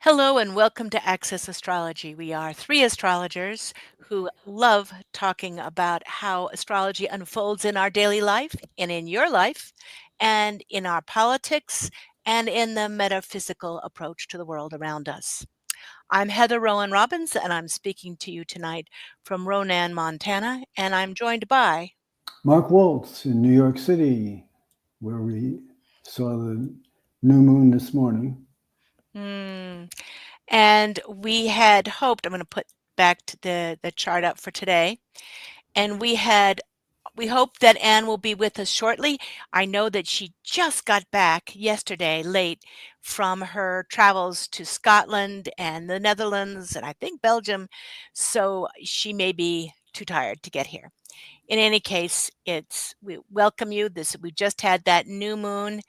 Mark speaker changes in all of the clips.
Speaker 1: Hello and welcome to Access Astrology. We are three astrologers who love talking about how astrology unfolds in our daily life and in your life and in our politics and in the metaphysical approach to the world around us. I'm Heather Rowan Robbins and I'm speaking to you tonight from Ronan, Montana, and I'm joined by
Speaker 2: Mark Waltz in New York City, where we saw the new moon this morning.
Speaker 1: Hmm, and we had hoped, I'm going to put back to the chart up for today, and we hope that Anne will be with us shortly. I know that she just got back yesterday late from her travels to Scotland and the Netherlands and I think Belgium, so she may be too tired to get here. In any case, we welcome you. We just had that new moon.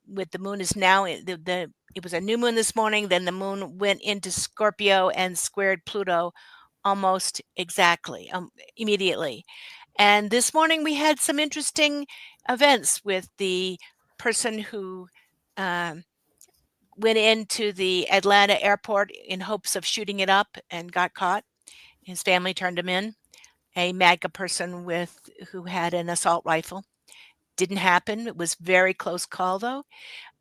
Speaker 1: With the moon is now it was a new moon this morning. Then the moon went into Scorpio and squared Pluto almost exactly immediately. And this morning we had some interesting events with the person who um, went into the Atlanta airport in hopes of shooting it up and got caught. His family turned him in. A MAGA person who had an assault rifle. Didn't happen. It was very close call though.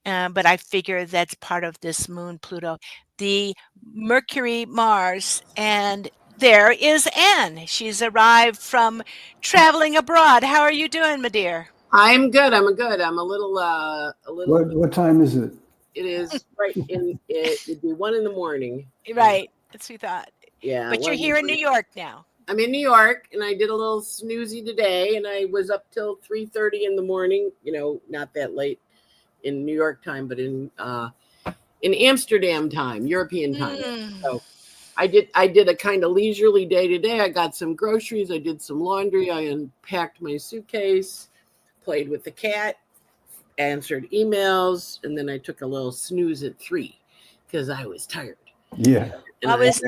Speaker 1: But I figure that's part of this moon Pluto. The Mercury, Mars, and there is Anne. She's arrived from traveling abroad. How are you doing, my dear?
Speaker 3: I'm good. I'm good. I'm a little.
Speaker 2: What time is it?
Speaker 3: It is right in. It'd be 1 in the morning.
Speaker 1: Right. That's what we thought.
Speaker 3: Yeah,
Speaker 1: But you're
Speaker 3: 1 in the
Speaker 1: here in New
Speaker 3: morning.
Speaker 1: York now.
Speaker 3: I'm in New York, and I did a little snoozy today, and I was up till 3:30 in the morning. Not that late in New York time, but in Amsterdam time, European time.
Speaker 1: Mm.
Speaker 3: So I did a kind of leisurely day today. I got some groceries. I did some laundry. I unpacked my suitcase, played with the cat, answered emails, and then I took a little snooze at 3 because I was tired.
Speaker 2: Yeah.
Speaker 3: And
Speaker 1: I was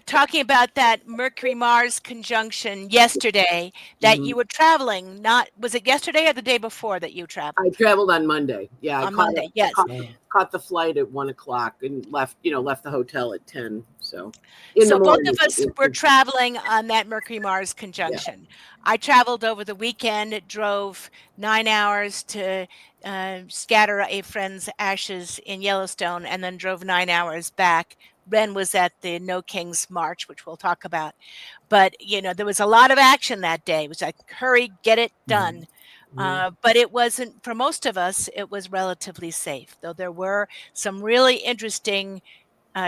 Speaker 1: talking about that Mercury Mars conjunction yesterday that
Speaker 3: Mhm.
Speaker 1: you were traveling. Not was it yesterday or the day before that you
Speaker 3: I
Speaker 1: traveled?
Speaker 3: traveled on Monday. Yeah, I
Speaker 1: On Monday, yes.
Speaker 3: caught the flight at 1 o'clock and left the hotel at 10. So in the
Speaker 1: So both
Speaker 3: morning,
Speaker 1: of us were traveling on that Mercury Mars
Speaker 3: yeah.
Speaker 1: conjunction. I traveled over the weekend, drove 9 hours to scatter a friend's ashes in Yellowstone, and then drove 9 hours back. Ren was at the No Kings March, which we'll talk about. But, there was a lot of action that day. It was like, hurry, get it done. But it wasn't, for most of us, it was relatively safe, though there were some really interesting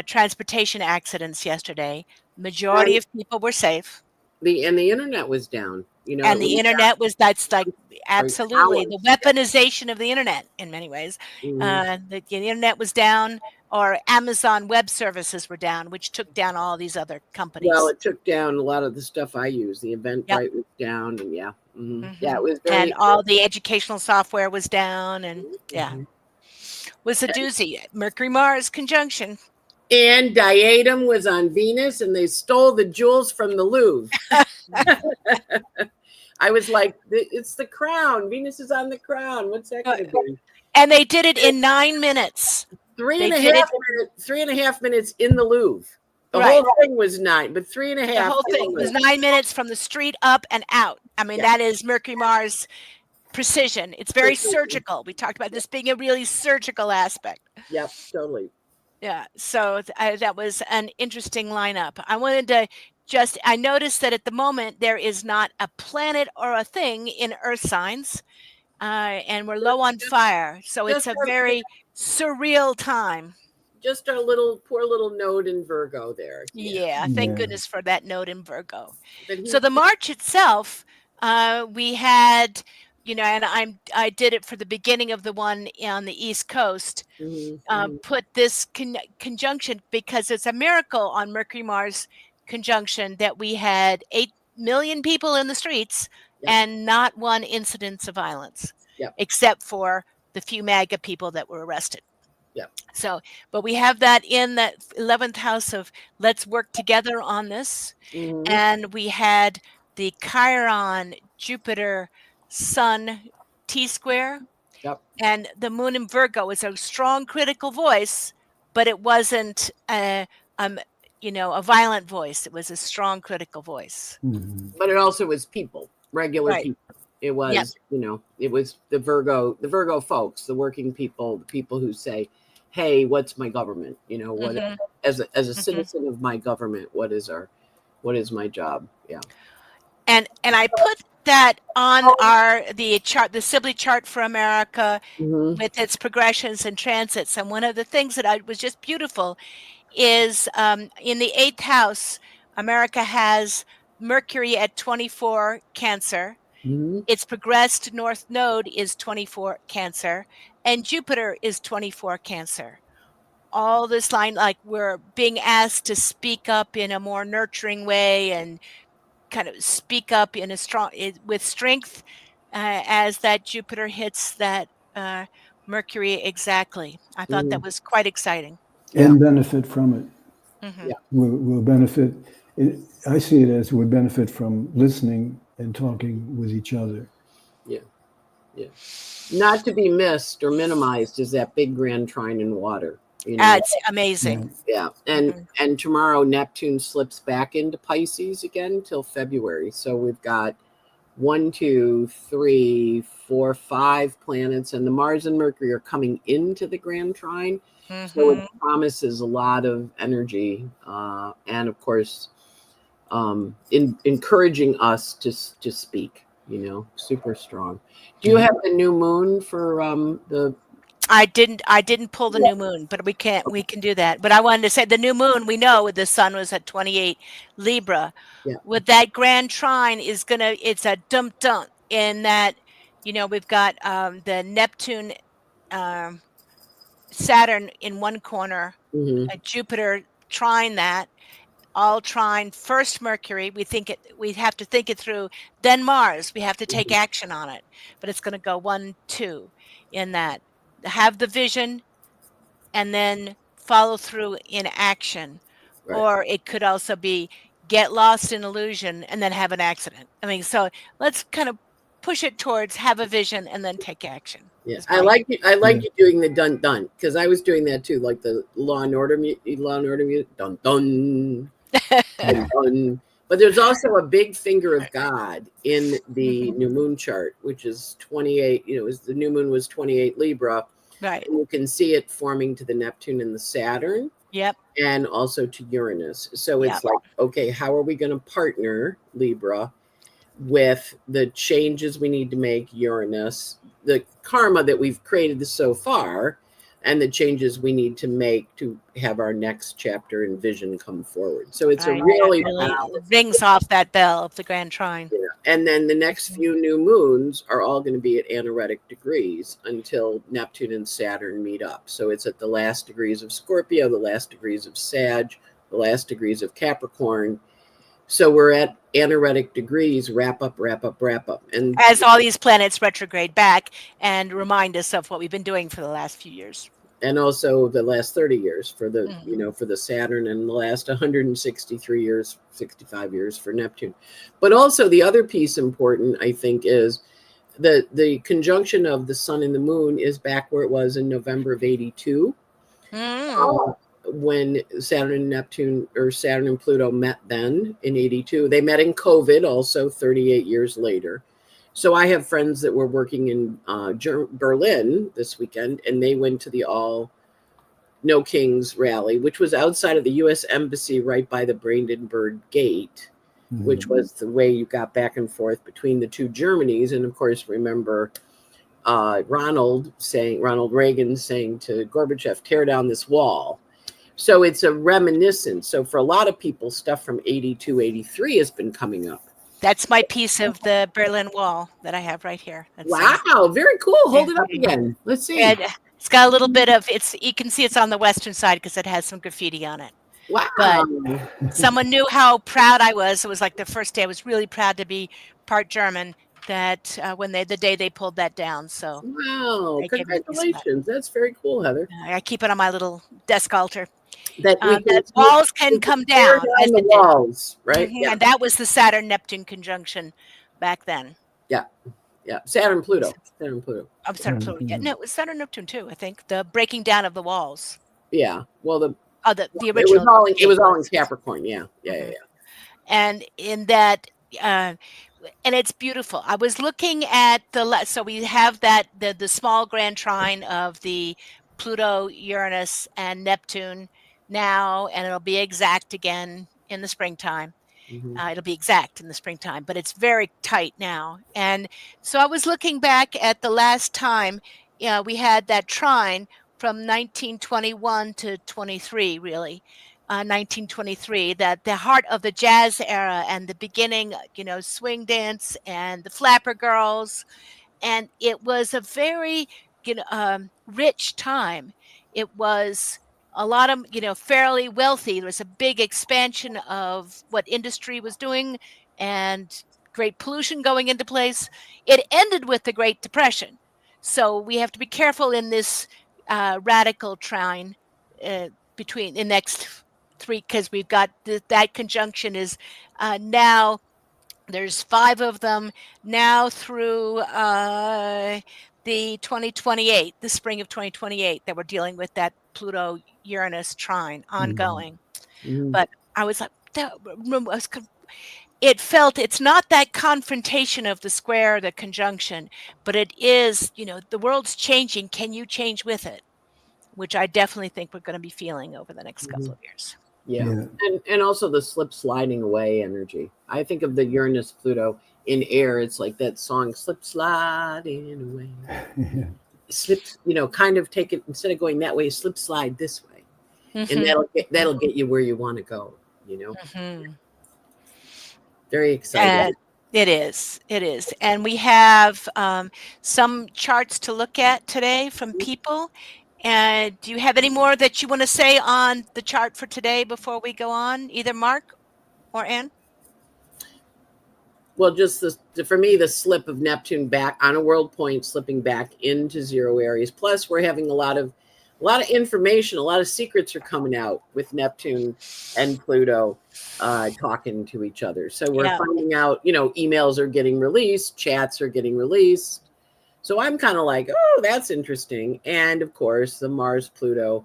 Speaker 1: transportation accidents yesterday. Majority
Speaker 3: And
Speaker 1: of people were safe.
Speaker 3: the internet was down. It
Speaker 1: And the
Speaker 3: was
Speaker 1: internet that's like
Speaker 3: down for
Speaker 1: absolutely the
Speaker 3: hours. Yeah.
Speaker 1: weaponization of the internet in many ways.
Speaker 3: Mhm.
Speaker 1: The internet was down, or Amazon Web Services were down, which took down all these other
Speaker 3: Well,
Speaker 1: companies.
Speaker 3: it took down a lot of the stuff I use. The
Speaker 1: Yep.
Speaker 3: Eventbrite was down, and yeah, it
Speaker 1: hmm
Speaker 3: was
Speaker 1: And
Speaker 3: very.
Speaker 1: all the educational software was down, and yeah,
Speaker 3: Mhm.
Speaker 1: was a doozy. Mercury Mars conjunction.
Speaker 3: And Diadem was on Venus, and they stole the jewels from the Louvre. I was like, it's the crown. Venus is on the crown. What's that going to be?
Speaker 1: And they did it in 9 minutes.
Speaker 3: Three
Speaker 1: They
Speaker 3: and a
Speaker 1: did it
Speaker 3: half minutes. 3.5 minutes in the Louvre. The
Speaker 1: right.
Speaker 3: whole thing was 9, but three and a
Speaker 1: The
Speaker 3: half
Speaker 1: whole
Speaker 3: in the
Speaker 1: thing was
Speaker 3: Louvre.
Speaker 1: 9 minutes from the street up and out. I mean,
Speaker 3: Yeah,
Speaker 1: that is Mercury Mars precision. It's very
Speaker 3: precision.
Speaker 1: surgical. We talked about this being a really surgical aspect.
Speaker 3: Yep, totally.
Speaker 1: Yeah. So that was an interesting lineup. I wanted to I noticed that at the moment there is not a planet or a thing in Earth signs, and we're low on
Speaker 3: Just,
Speaker 1: fire. So it's
Speaker 3: just
Speaker 1: a
Speaker 3: our,
Speaker 1: very surreal time.
Speaker 3: just our little poor little node in Virgo there. Yeah,
Speaker 1: Yeah, thank
Speaker 2: Yeah.
Speaker 1: goodness for that note in Virgo.
Speaker 3: but
Speaker 1: So
Speaker 3: he.
Speaker 1: the March itself, we had, and I did it for the beginning of the one on the East Coast.
Speaker 3: Mhm.
Speaker 1: Put this conjunction because it's a miracle on Mercury Mars conjunction that we had 8 million people in the streets
Speaker 3: Yep,
Speaker 1: and not one incidence of violence,
Speaker 3: yep,
Speaker 1: except for the few MAGA people that were arrested.
Speaker 3: yep.
Speaker 1: So, but we have that in the 11th house of let's work together on this.
Speaker 3: Hmm.
Speaker 1: And we had the Chiron, Jupiter, Sun, T square,
Speaker 3: Yep.
Speaker 1: and the moon in Virgo is a strong critical voice, but it wasn't a violent voice. It was a strong critical voice.
Speaker 2: Mhm.
Speaker 3: But it also was people, regular
Speaker 1: Right.
Speaker 3: people. It was, it was the Virgo folks, the working people, the people who say, "Hey, what's my government? What
Speaker 1: Mhm.
Speaker 3: as a
Speaker 1: Mhm.
Speaker 3: citizen of my government, what is my job?" Yeah.
Speaker 1: And I put that on the chart, the Sibley chart for America,
Speaker 3: Hmm.
Speaker 1: with its progressions and transits. And one of the things that was just beautiful is in the 8th house, America has Mercury at 24 Cancer.
Speaker 3: Hmm.
Speaker 1: Its progressed north node is 24 Cancer, and Jupiter is 24 Cancer. All this line, like we're being asked to speak up in a more nurturing way and kind of speak up in a strong with strength as that Jupiter hits that Mercury exactly. I thought
Speaker 3: Hmm.
Speaker 1: that was quite exciting.
Speaker 3: Yeah.
Speaker 2: And benefit from it.
Speaker 1: Hmm.
Speaker 3: Yeah.
Speaker 2: We'll benefit. I see it as we benefit from listening and talking with each other.
Speaker 3: Yeah. Yeah. Not to be missed or minimized is that big grand trine in water.
Speaker 1: It's
Speaker 2: Yeah.
Speaker 1: amazing.
Speaker 3: Yeah.
Speaker 1: Mhm.
Speaker 3: And tomorrow Neptune slips back into Pisces again till February. So we've got 1, 2, 3, 4, 5 planets, and the Mars and Mercury are coming into the grand trine. So it
Speaker 1: Mhm.
Speaker 3: promises a lot of energy, and of course, encouraging us to speak. Super strong. Do you
Speaker 2: Yeah.
Speaker 3: have the new moon for the?
Speaker 1: I didn't pull the new moon, but we can do that. But I wanted to say the new moon, we know the sun was at 28 Libra.
Speaker 3: Yeah.
Speaker 1: With that grand trine it's a dump in that, we've got the Neptune, um, Saturn in one corner,
Speaker 3: Hmm.
Speaker 1: Jupiter trine that, all trine first Mercury. We have to think it through, then Mars. We have to take action on it. But it's going to go 1, 2 in that. Have the vision and then follow through in action.
Speaker 3: Right.
Speaker 1: Or it could also be get lost in illusion and then have an accident. I mean, so let's kind of push it towards have a vision and then take action.
Speaker 3: Yeah,
Speaker 1: Is
Speaker 3: I
Speaker 1: my
Speaker 3: like you. I like
Speaker 2: Yeah.
Speaker 3: you doing the dun dun because I was doing that too, like the Law and Order, Law and Order music, dun dun dun dun. But there's also a big finger of God in the new moon chart, which is 28. The new moon was 28 Libra,
Speaker 1: Right.
Speaker 3: and you can see it forming to the Neptune and the Saturn,
Speaker 1: Yep.
Speaker 3: and also to Uranus. So
Speaker 1: Yep.
Speaker 3: it's like, okay, how are we going to partner Libra with the changes we need to make, Uranus, the karma that we've created so far, and the changes we need to make to have our next chapter and vision come forward. So it's a
Speaker 1: Right. That
Speaker 3: really
Speaker 1: really
Speaker 3: balanced.
Speaker 1: rings off that bell of the Grand Trine.
Speaker 3: And then the next few new moons are all going to be at anaretic degrees until Neptune and Saturn meet up. So it's at the last degrees of Scorpio, the last degrees of Sag, the last degrees of Capricorn. So we're at anaretic degrees, wrap up, wrap up, wrap up. And
Speaker 1: As all these planets retrograde back and remind us of what we've been doing for the last few years.
Speaker 3: also the last 30 years for the
Speaker 1: Mhm.
Speaker 3: for the Saturn, and the last 163 years, 65 years for Neptune. But also the other piece important, I think, is the conjunction of the sun and the moon is back where it was in November of 82.
Speaker 1: Mm.
Speaker 3: When Saturn and Neptune, or Saturn and Pluto, met then in 82. They met in COVID also 38 years later. So I have friends that were working in Berlin this weekend, and they went to the All No Kings rally, which was outside of the U.S. Embassy right by the Brandenburg Gate, which was the way you got back and forth between the two Germanys. And of course, remember Ronald Reagan saying to Gorbachev, tear down this wall. So it's a reminiscence. So for a lot of people, stuff from 82, 83 has been coming up.
Speaker 1: That's my piece of the Berlin Wall that I have right here. That's
Speaker 3: Wow, very cool.
Speaker 1: yeah.
Speaker 3: Hold it up again. Let's see.
Speaker 1: And it's got a little bit of you can see it's on the western side because it has some graffiti on it.
Speaker 3: Wow.
Speaker 1: But someone knew how proud I was. It was like the first day I was really proud to be part German, that when the day they pulled that down. So
Speaker 3: Wow.
Speaker 1: they gave me a piece of that.
Speaker 3: Congratulations. That's very cool, Heather.
Speaker 1: I keep it on my little desk altar.
Speaker 3: That we can
Speaker 1: That walls can come
Speaker 3: tear
Speaker 1: down
Speaker 3: down
Speaker 1: as
Speaker 3: the
Speaker 1: it did.
Speaker 3: walls, right? Yeah.
Speaker 1: And that was the Saturn Neptune conjunction back then.
Speaker 3: Yeah. Yeah. Saturn, Pluto. Saturn, Pluto.
Speaker 1: I'm Saturn Pluto. Yeah, no, it was Saturn Neptune too. I think the breaking down of the walls.
Speaker 3: Yeah. Well, the
Speaker 1: original.
Speaker 3: it was all in Capricorn. Yeah. Yeah.
Speaker 1: Mhm.
Speaker 3: Yeah.
Speaker 1: And in that, uh, and it's beautiful. I was looking at so we have that the small grand trine of the Pluto, Uranus, and Neptune now, and it'll be exact again in the springtime.
Speaker 3: Mhm.
Speaker 1: It'll be exact in the springtime, but it's very tight now. And so I was looking back at the last time we had that trine from 1921 to 23, really. 1923, that the heart of the jazz era and the beginning, swing dance and the flapper girls, and it was a very rich time. It was a lot of fairly wealthy. There was a big expansion of what industry was doing and great pollution going into place. It ended with the Great Depression, so we have to be careful in this radical trine between the next three, because we've got that conjunction is now there's 5 of them now through the 2028, the spring of 2028, that we're dealing with that Pluto Uranus trine ongoing.
Speaker 3: Mhm.
Speaker 1: But I was like, it felt it's not that confrontation of the square, the conjunction, but it is, the world's changing. Can you change with it? Which I definitely think we're going to be feeling over the next couple
Speaker 3: Mhm.
Speaker 1: of years.
Speaker 3: Yeah.
Speaker 2: Yeah.
Speaker 3: And also the slip sliding away energy. I think of the Uranus Pluto in air. It's like that song, slip sliding away.
Speaker 2: Yeah.
Speaker 3: Slips, kind of take it, instead of going that way, slip slide this way. And
Speaker 1: Mhm.
Speaker 3: that'll get you where you want to go,
Speaker 1: Mhm.
Speaker 3: Very exciting.
Speaker 1: It is. It is. And we have some charts to look at today from people. And do you have any more that you want to say on the chart for today before we go on, either Mark or Anne?
Speaker 3: Well, just for me, the slip of Neptune back on a world point, slipping back into zero Aries. Plus, we're having a lot of information, a lot of secrets are coming out with Neptune and Pluto talking to each other. So we're
Speaker 1: Yeah.
Speaker 3: finding out, emails are getting released, chats are getting released. So I'm kind of like, oh, that's interesting. And of course, the Mars Pluto,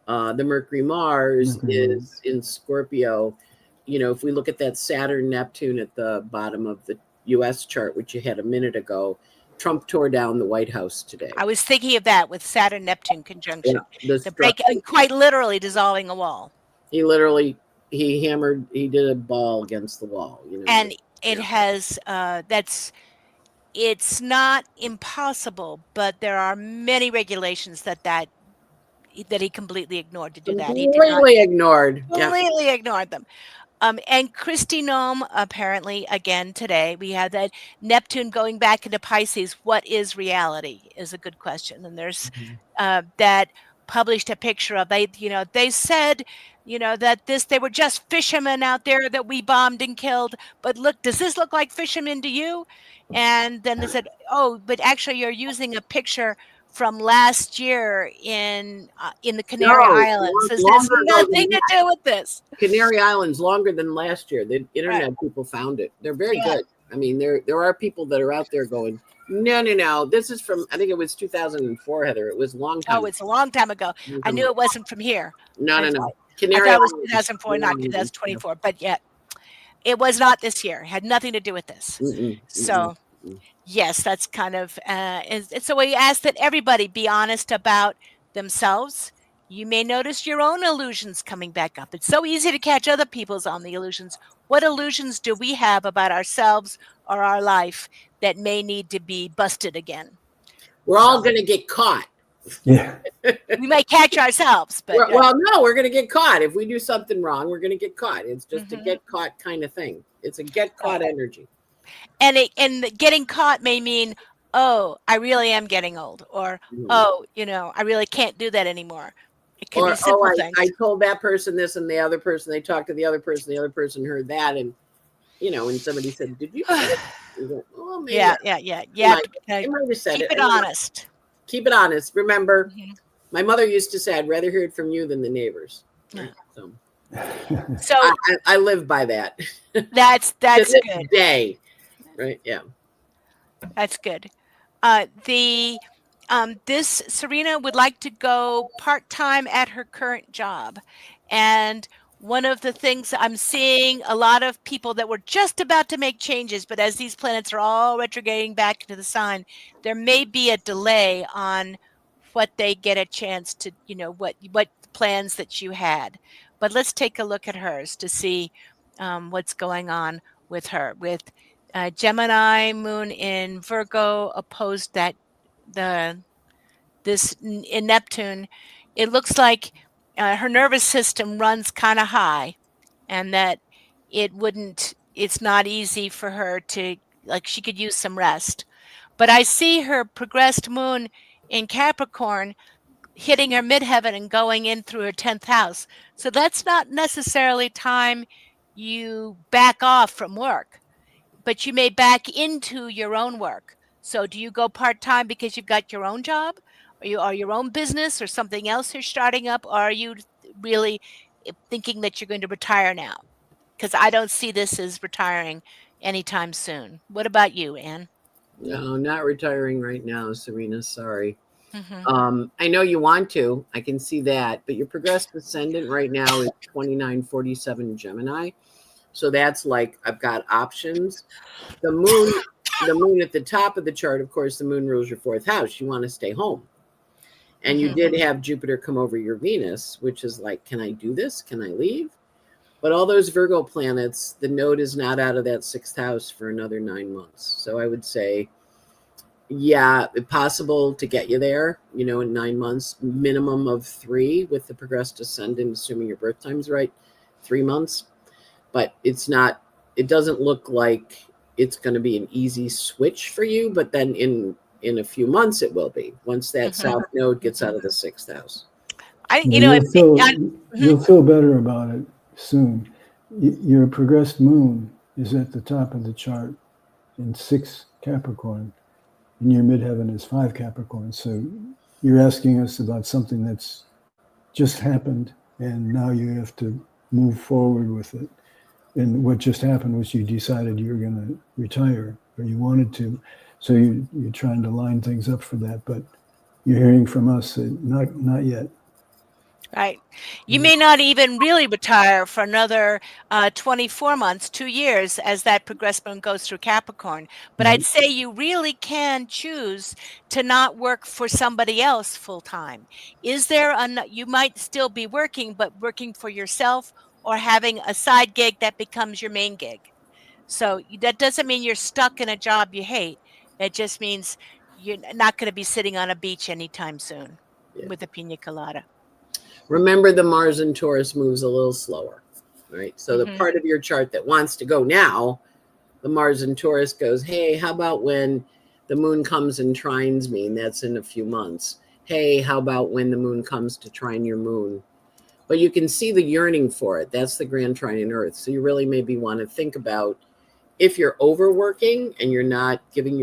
Speaker 3: the Mercury Mars is in Scorpio. If we look at that Saturn Neptune at the bottom of the US chart, which you had a minute ago, Trump tore down the White House today.
Speaker 1: I was thinking of that with Saturn Neptune conjunction.
Speaker 3: The
Speaker 1: The break, quite literally dissolving a wall.
Speaker 3: He literally he did a ball against the wall,
Speaker 1: And it has it's not impossible, but there are many regulations that he completely ignored to do that. He did not
Speaker 3: completely ignored. Yeah.
Speaker 1: completely ignored them. And Christy Nome, apparently, again today, we had that Neptune going back into Pisces. What is reality is a good question. And there's that published a picture of they said, that they were just fishermen out there that we bombed and killed. But look, does this look like fishermen to you? And then they said, oh, but actually you're using a picture from last year in the Canary
Speaker 3: No,
Speaker 1: Islands. This has
Speaker 3: longer ago than
Speaker 1: nothing to do with this.
Speaker 3: Canary Islands longer than last year. The internet
Speaker 1: Right.
Speaker 3: people found it. They're very
Speaker 1: Yeah.
Speaker 3: good. I mean, there are people that are out there going, no. This is from, I think it was 2004, Heather. It was a long time.
Speaker 1: Oh, it's a long time ago. I knew it wasn't from here.
Speaker 3: No.
Speaker 1: I
Speaker 3: Canary
Speaker 1: thought it was
Speaker 3: Islands.
Speaker 1: 2004, not 2024, but yet it was not this year. It had nothing to do with this. So, yes, that's kind of, so we ask that everybody be honest about themselves. You may notice your own illusions coming back up. It's so easy to catch other people's on the illusions. What illusions do we have about ourselves or our life that may need to be busted again?
Speaker 3: We're all going to get caught.
Speaker 2: Yeah.
Speaker 1: We may catch ourselves, but
Speaker 3: Well, no, we're going to get caught. If we do something wrong, we're going to get caught. It's just a get caught kind of thing. It's a get caught energy.
Speaker 1: And getting caught may mean, oh, I really am getting old, or oh, I really can't do that anymore. It could be simple things.
Speaker 3: I told that person this, and the other person, they talked to the other person heard that, and and somebody said, "Did you say it?" You go, oh, maybe.
Speaker 1: Yeah.
Speaker 3: I might have said
Speaker 1: keep
Speaker 3: it.
Speaker 1: it honest.
Speaker 3: Keep it honest. Remember, my mother used to say, "I'd rather hear it from you than the neighbors."
Speaker 1: Yeah.
Speaker 3: So I live by that.
Speaker 1: That's
Speaker 3: To this
Speaker 1: good.
Speaker 3: day, right? Yeah.
Speaker 1: That's good. The This Serena would like to go part-time at her current job. And one of the things I'm seeing a lot of people that were just about to make changes, but as these planets are all retrograding back into the sign, there may be a delay on what they get a chance to, what plans that you had. But let's take a look at hers to see what's going on with her. With Gemini moon in Virgo opposed that the this in Neptune, it looks like her nervous system runs kind of high, and that it's not easy for her to, like, she could use some rest. But I see her progressed moon in Capricorn hitting her midheaven and going in through her 10th house. So that's not necessarily time you back off from work, but you may back into your own work. So do you go part-time because you've got your own job, or your own business or something else you're starting up? Or are you really thinking that you're going to retire now? Because I don't see this as retiring anytime soon. What about you, Anne?
Speaker 3: No, not retiring right now, Serena. Sorry.
Speaker 1: Mm-hmm.
Speaker 3: I know you want to. I can see that, but your progressed ascendant right now is 2947 Gemini. So that's like I've got options. The moon at the top of the chart, of course, the moon rules your fourth house. You want to stay home. And you
Speaker 1: Mm-hmm.
Speaker 3: did have Jupiter come over your Venus, which is like, can I do this? Can I leave? But all those Virgo planets, the node is not out of that sixth house for another 9 months. So I would say, yeah, possible to get you there, in 9 months, minimum of 3 with the progressed ascendant, assuming your birth time's right, 3 months. But it doesn't look like it's going to be an easy switch for you. But then in a few months, it will be once that
Speaker 1: Mm-hmm.
Speaker 3: south node gets out of the sixth house.
Speaker 2: Yeah,
Speaker 1: Mhm.
Speaker 2: you'll feel better about it soon. Your progressed moon is at the top of the chart in 6 Capricorn, and your midheaven is 5 Capricorn. So you're asking us about something that's just happened, and now you have to move forward with it. And what just happened was you decided you were going to retire, or you wanted to. So you're trying to line things up for that, but you're hearing from us that not yet.
Speaker 1: Right. You may not even really retire for another 24 months, 2 years, as that progressed moon goes through Capricorn. But I'd
Speaker 2: Right.
Speaker 1: say you really can choose to not work for somebody else full time. Is there you might still be working, but working for yourself or having a side gig that becomes your main gig. So that doesn't mean you're stuck in a job you hate. It just means you're not going to be sitting on a beach anytime soon
Speaker 3: Yeah.
Speaker 1: with a pina colada.
Speaker 3: Remember, the Mars and Taurus moves a little slower, right? So the
Speaker 1: Hmm.
Speaker 3: part of your chart that wants to go now, the Mars and Taurus goes, hey, how about when the moon comes and trines me, and that's in a few months? Hey, how about when the moon comes to trine your moon? But you can see the yearning for it. That's the grand trine in Earth. So you really maybe want to think about if you're overworking and you're not giving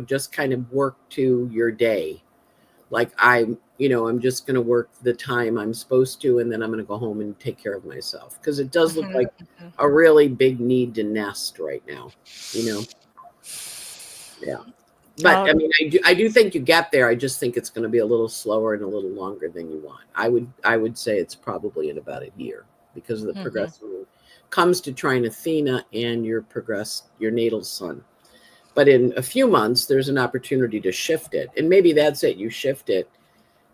Speaker 3: just kind of work to your day. Like I'm just going to work the time I'm supposed to, and then I'm going to go home and take care of myself, because it does look
Speaker 1: Hmm.
Speaker 3: like a really big need to nest right now. You know, yeah. But
Speaker 1: Oh,
Speaker 3: I mean, I do think you get there. I just think it's going to be a little slower and a little longer than you want. I would say it's probably in about a year, because of the
Speaker 1: hmm.
Speaker 3: progressive moon comes to trine Athena and your natal sun. But in a few months, there's an opportunity to shift it, and maybe that's it. You shift it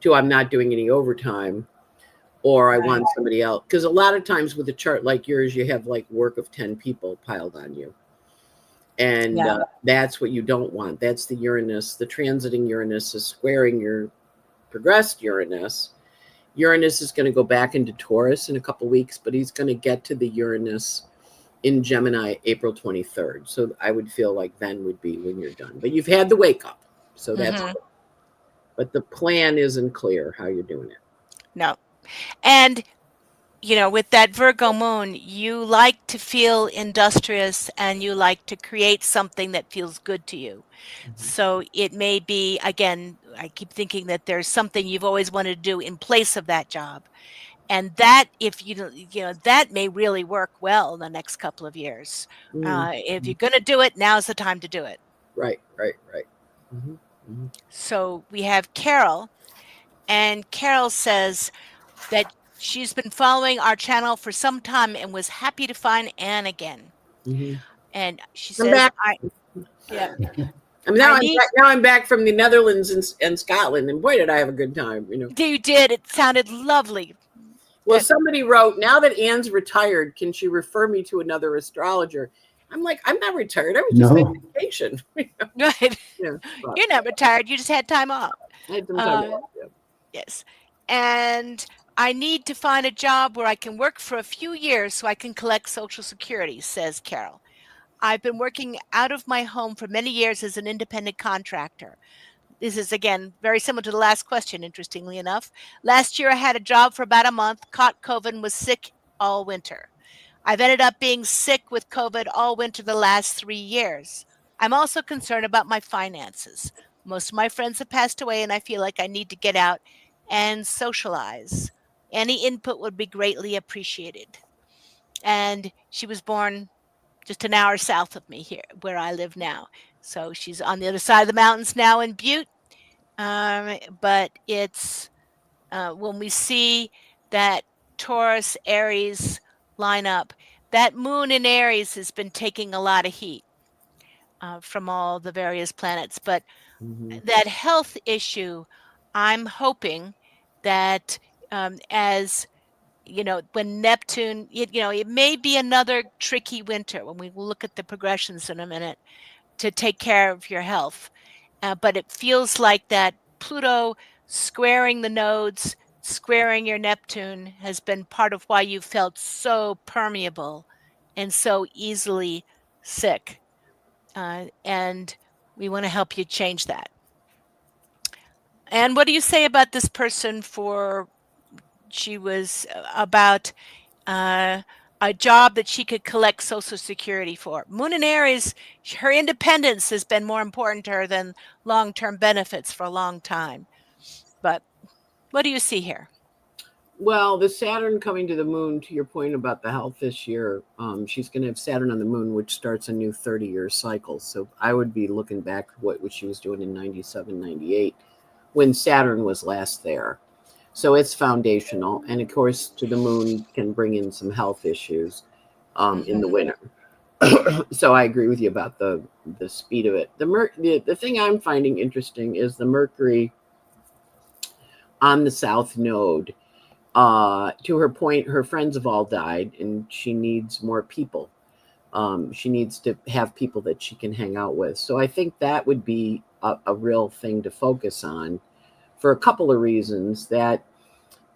Speaker 3: to, I'm not doing any overtime, or I
Speaker 1: Right.
Speaker 3: want somebody else. Because a lot of times with a chart like yours, you have like work of 10 people piled on you. And
Speaker 1: Yeah.
Speaker 3: that's what you don't want. That's the Uranus. The transiting Uranus is squaring your progressed Uranus. Uranus is going to go back into Taurus in a couple weeks, but he's going to get to the Uranus in Gemini April 23rd. So I would feel like then would be when you're done. But you've had the wake up. So that's
Speaker 1: Hmm.
Speaker 3: good. But the plan isn't clear how you're doing it.
Speaker 1: No. And with that Virgo moon, you like to feel industrious and you like to create something that feels good to you.
Speaker 3: Mhm.
Speaker 1: So it may be, again, I keep thinking that there's something you've always wanted to do in place of that job. And that, if that may really work well in the next couple of years.
Speaker 3: Mm,
Speaker 1: If you're going to do it, now's the time to do it.
Speaker 3: right, right, right. Mhm. Mhm.
Speaker 1: So we have Carol, and Carol says that she's been following our channel for some time and was happy to find Anne again.
Speaker 3: Mhm.
Speaker 1: And she
Speaker 3: I'm
Speaker 1: says,
Speaker 3: back.
Speaker 1: yeah,
Speaker 3: I mean,
Speaker 1: I
Speaker 3: now I'm
Speaker 1: need,
Speaker 3: back, now I'm back from the Netherlands and Scotland, and boy, did I have a good time.
Speaker 1: you did, it sounded lovely.
Speaker 3: Well, somebody wrote, now that Anne's retired, can she refer me to another astrologer? I'm like, I'm not retired. I was just on
Speaker 2: No.
Speaker 3: vacation.
Speaker 1: Right.
Speaker 3: Yeah, but
Speaker 1: You're not retired, you just had time off.
Speaker 3: I had some time
Speaker 1: Uh,
Speaker 3: off. Yeah.
Speaker 1: yes. And I need to find a job where I can work for a few years so I can collect Social Security, says Carol. I've been working out of my home for many years as an independent contractor. This is, again, very similar to the last question, interestingly enough. Last year, I had a job for about a month, caught COVID, and was sick all winter. I've ended up being sick with COVID all winter the last 3 years. I'm also concerned about my finances. Most of my friends have passed away, and I feel like I need to get out and socialize. Any input would be greatly appreciated. And she was born just an hour south of me here, where I live now. So she's on the other side of the mountains now in Butte. But it's when we see that Taurus Aries line up, that moon in Aries has been taking a lot of heat from all the various planets. But
Speaker 3: Mhm.
Speaker 1: that health issue, I'm hoping that as when Neptune, it may be another tricky winter when we look at the progressions in a minute to take care of your health. But it feels like that Pluto squaring the nodes, squaring your Neptune has been part of why you felt so permeable and so easily sick. And we want to help you change that. And what do you say about this person she was about uh, a job that she could collect Social Security for? Moon and Aries, her independence has been more important to her than long-term benefits for a long time. But what do you see here?
Speaker 3: Well, the Saturn coming to the moon, to your point about the health this year, she's going to have Saturn on the moon, which starts a new 30-year cycle. So I would be looking back at what she was doing in 97, 98, when Saturn was last there. So it's foundational. And of course, to the moon can bring in some health issues in the winter. So I agree with you about the speed of it. The thing I'm finding interesting is the Mercury on the South Node. To her point, her friends have all died, and she needs more people. She needs to have people that she can hang out with. So I think that would be a real thing to focus on for a couple of reasons. That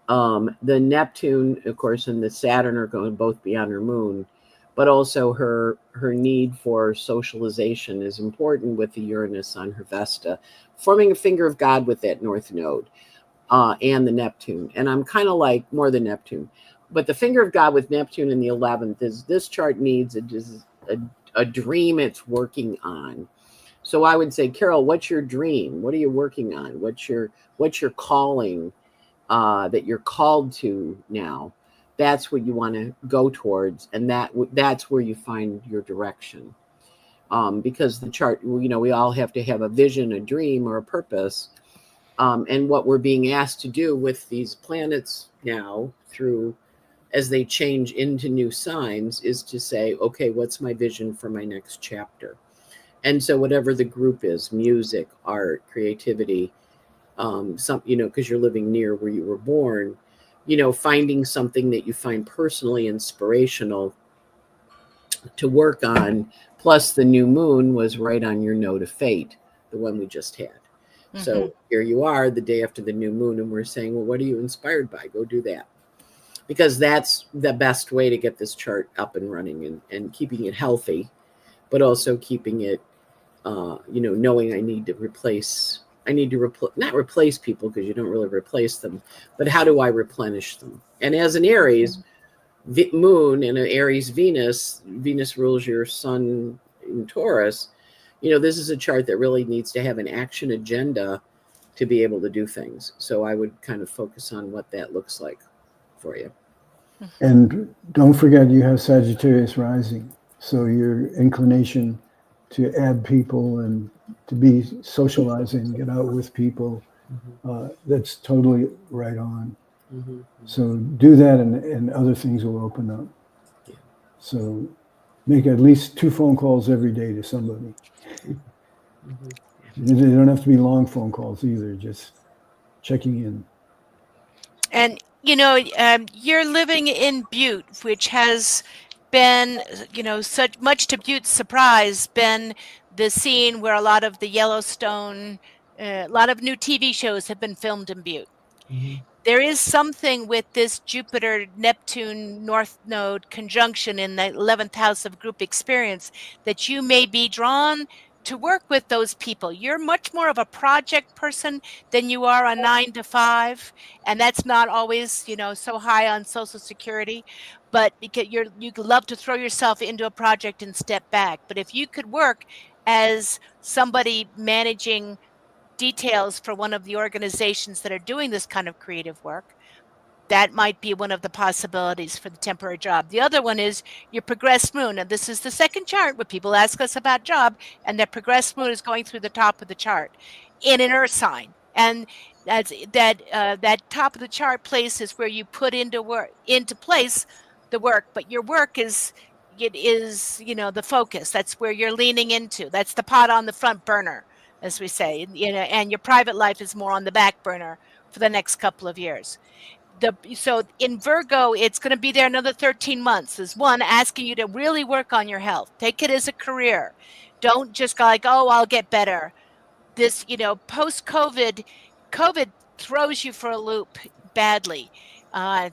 Speaker 3: the Neptune, of course, and the Saturn are going to both be on her moon, but also her need for socialization is important with the Uranus on her Vesta, forming a finger of God with that North Node. And the Neptune. And I'm kind of like more the Neptune. But the finger of God with Neptune in the 11th is this chart needs a dream it's working on. So I would say, Carol, what's your dream? What are you working on? What's your calling that you're called to now? That's what you want to go towards, and that's where you find your direction. Because the chart, we all have to have a vision, a dream, or a purpose. And what we're being asked to do with these planets now through as they change into new signs is to say, okay, what's my vision for my next chapter? And so whatever the group is, music, art, creativity, because you're living near where you were born, finding something that you find personally inspirational to work on. Plus the new moon was right on your node of fate, the one we just had. So here you are the day after the new moon, and we're saying, well, what are you inspired by? Go do that. Because that's the best way to get this chart up and running and keeping it healthy, but also keeping it, knowing I need to not replace people because you don't really replace them, but how do I replenish them? And as an Aries moon and an Aries Venus rules your sun in Taurus. This is a chart that really needs to have an action agenda to be able to do things. So I would kind of focus on what that looks like for you.
Speaker 2: And don't forget you have Sagittarius rising. So your inclination to add people and to be socializing, get out with people. That's totally right on. So do that, and other things will open up.
Speaker 3: Yeah.
Speaker 2: So make at least 2 phone calls every day to somebody. They don't have to be long phone calls either, just checking in.
Speaker 1: And you're living in Butte, which has been, such much to Butte's surprise, been the scene where a lot of the Yellowstone, a lot of new TV shows have been filmed in Butte. There is something with this Jupiter Neptune North Node conjunction in the 11th house of group experience that you may be drawn to work with those people. You're much more of a project person than you are a 9 to 5, and that's not always, so high on Social Security. But because you love to throw yourself into a project and step back. But if you could work as somebody managing details for one of the organizations that are doing this kind of creative work, that might be one of the possibilities for the temporary job. The other one is your progressed moon. And this is the second chart where people ask us about job, and that progressed moon is going through the top of the chart in an earth sign. And that top of the chart place is where you put into place the work, but your work is the focus. That's where you're leaning into. That's the pot on the front burner, as we say, and your private life is more on the back burner for the next couple of years. So in Virgo, it's going to be there another 13 months. Is one asking you to really work on your health. Take it as a career. Don't just go like, oh, I'll get better. This, post COVID throws you for a loop badly. And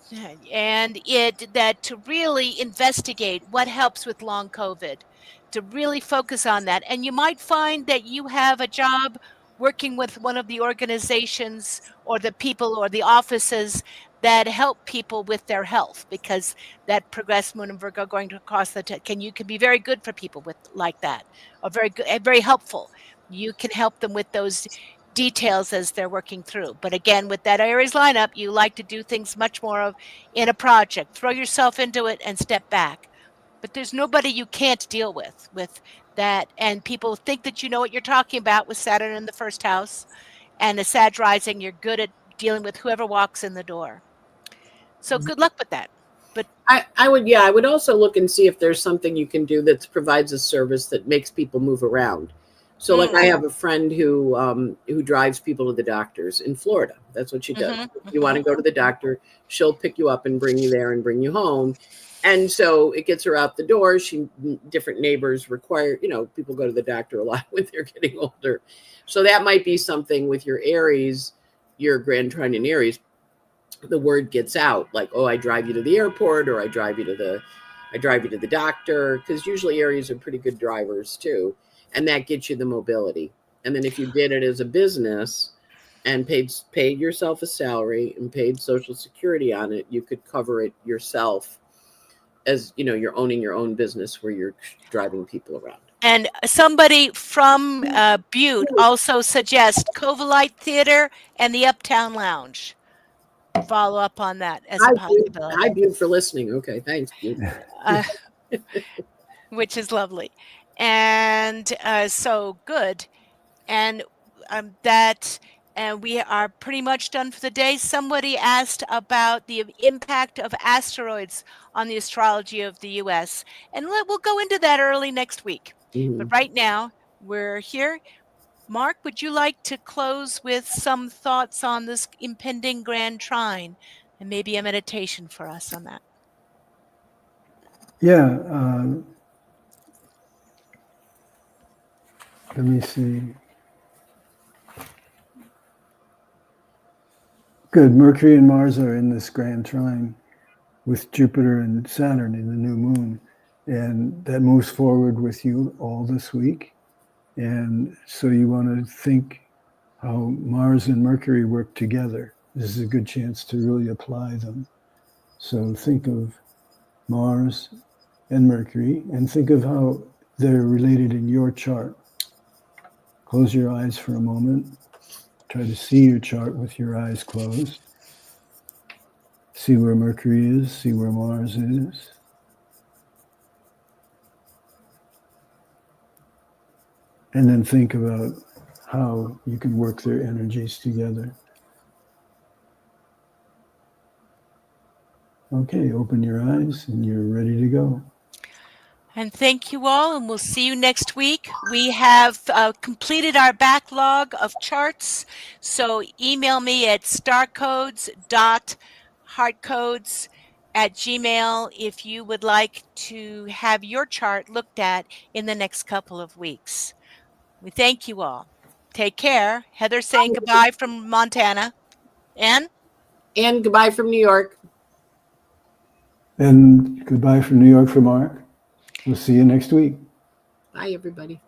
Speaker 1: that to really investigate what helps with long COVID, to really focus on that. And you might find that you have a job working with one of the organizations or the people or the offices that help people with their health, because that progressed moon and Virgo going across you can be very good for people with like that, or very good and very helpful. You can help them with those details as they're working through. But again, with that Aries lineup, you like to do things much more of in a project, throw yourself into it and step back. But there's nobody you can't deal with that. And people think that you know what you're talking about with Saturn in the first house and a Sag rising. You're good at dealing with whoever walks in the door. So good luck with that. But
Speaker 3: I would also look and see if there's something you can do that provides a service that makes people move around. So like I have a friend who drives people to the doctors in Florida. That's what she does. If you want to go to the doctor, she'll pick you up and bring you there and bring you home. And so it gets her out the door. Different neighbors require, people go to the doctor a lot when they're getting older. So that might be something with your Aries, your Grand Trine in Aries. The word gets out, like, oh, I drive you to the airport, or I drive you to the doctor, because usually Aries are pretty good drivers too, and that gets you the mobility. And then if you did it as a business and paid yourself a salary and paid Social Security on it, you could cover it yourself, as you're owning your own business where you're driving people around.
Speaker 1: And somebody from Butte also suggests Covalite Theater and the Uptown Lounge. Follow up on that as a possibility.
Speaker 3: Hi, Butte, for listening. Okay, thanks, Butte.
Speaker 1: Which is lovely. And so good. And we are pretty much done for the day. Somebody asked about the impact of asteroids on the astrology of the U.S. And we'll go into that early next week. But right now, we're here. Mark, would you like to close with some thoughts on this impending Grand Trine and maybe a meditation for us on that?
Speaker 2: Yeah. Let me see. Good. Mercury and Mars are in this Grand Trine with Jupiter and Saturn in the new moon. And that moves forward with you all this week. And so you want to think how Mars and Mercury work together. This is a good chance to really apply them. So think of Mars and Mercury and think of how they're related in your chart. Close your eyes for a moment. Try to see your chart with your eyes closed. See where Mercury is, see where Mars is. and then think about how you can work their energies together. Okay, open your eyes and you're ready to go.
Speaker 1: And thank you all, and we'll see you next week. We have completed our backlog of charts, so email me at starcodes.heartcodes@gmail if you would like to have your chart looked at in the next couple of weeks. We thank you all. Take care. Heather saying goodbye from Montana. Ann?
Speaker 3: And goodbye from New York.
Speaker 2: And goodbye from New York from Mark. We'll see you next week.
Speaker 3: Bye, everybody.